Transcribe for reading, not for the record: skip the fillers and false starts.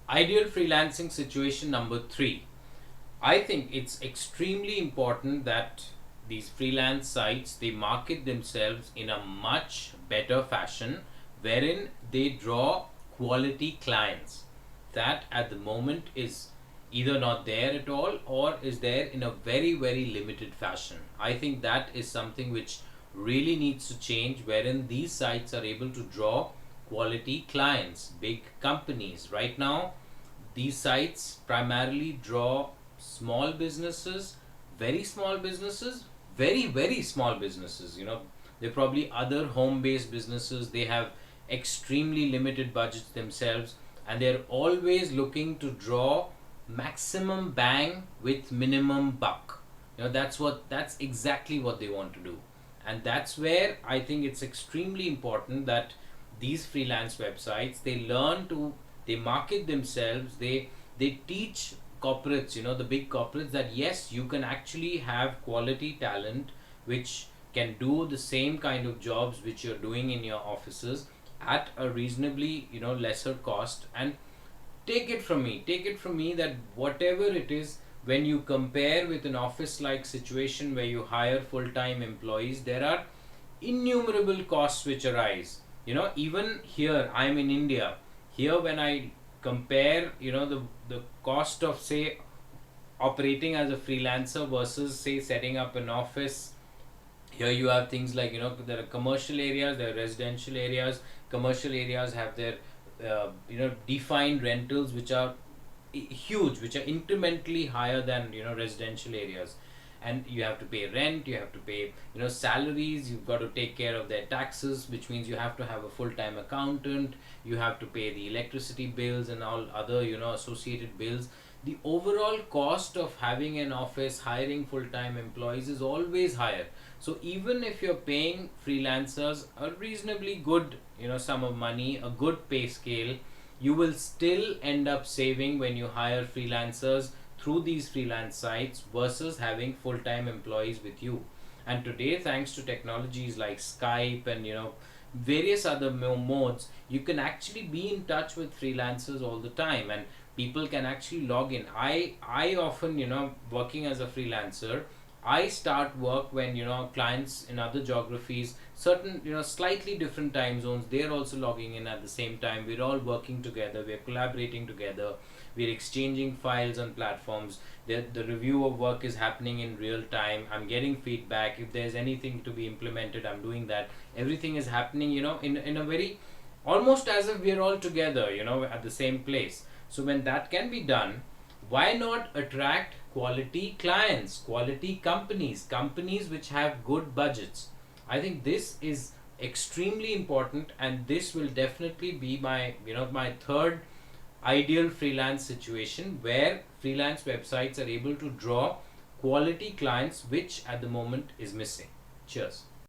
Ideal freelancing situation number 3. I think it's extremely important that these freelance sites they market themselves in a much better fashion wherein they draw quality clients that at the moment is either not there at all or is there in a very limited fashion. I think that is something which really needs to change, wherein these sites are able to draw quality clients, big companies. Right now these sites primarily draw small businesses, very small businesses, very small businesses. They're probably other home based businesses. They have extremely limited budgets themselves, and they're always looking to draw maximum bang with minimum buck. That's exactly what they want to do. And that's where I think it's extremely important that these freelance websites they market themselves, they teach corporates, the big corporates, that yes, you can actually have quality talent which can do the same kind of jobs which you're doing in your offices at a reasonably, lesser cost. And take it from me that whatever it is, when you compare with an office like situation where you hire full time employees, there are innumerable costs which arise. Even here, I'm in India. Here, when I compare, the cost of, say, operating as a freelancer versus, say, setting up an office. Here you have things like, there are commercial areas, there are residential areas. Commercial areas have their defined rentals which are huge, which are incrementally higher than, residential areas. And you have to pay rent, you have to pay, salaries, you've got to take care of their taxes, which means you have to have a full-time accountant, you have to pay the electricity bills and all other, associated bills. The overall cost of having an office, hiring full-time employees, is always higher. So even if you're paying freelancers a reasonably good, sum of money, a good pay scale, you will still end up saving when you hire freelancers through these freelance sites versus having full-time employees with you. And today, thanks to technologies like Skype and, various other modes, you can actually be in touch with freelancers all the time, and people can actually log in. I often, working as a freelancer, I start work when, clients in other geographies, certain, slightly different time zones, they're also logging in at the same time. We're all working together, we're collaborating together, we're exchanging files on platforms. The review of work is happening in real time. I'm getting feedback. If there's anything to be implemented, I'm doing that. Everything is happening, in a very, almost as if we're all together, at the same place. So when that can be done, why not attract quality clients, quality companies which have good budgets? I think this is extremely important, and this will definitely be my third ideal freelance situation, where freelance websites are able to draw quality clients, which at the moment is missing. Cheers.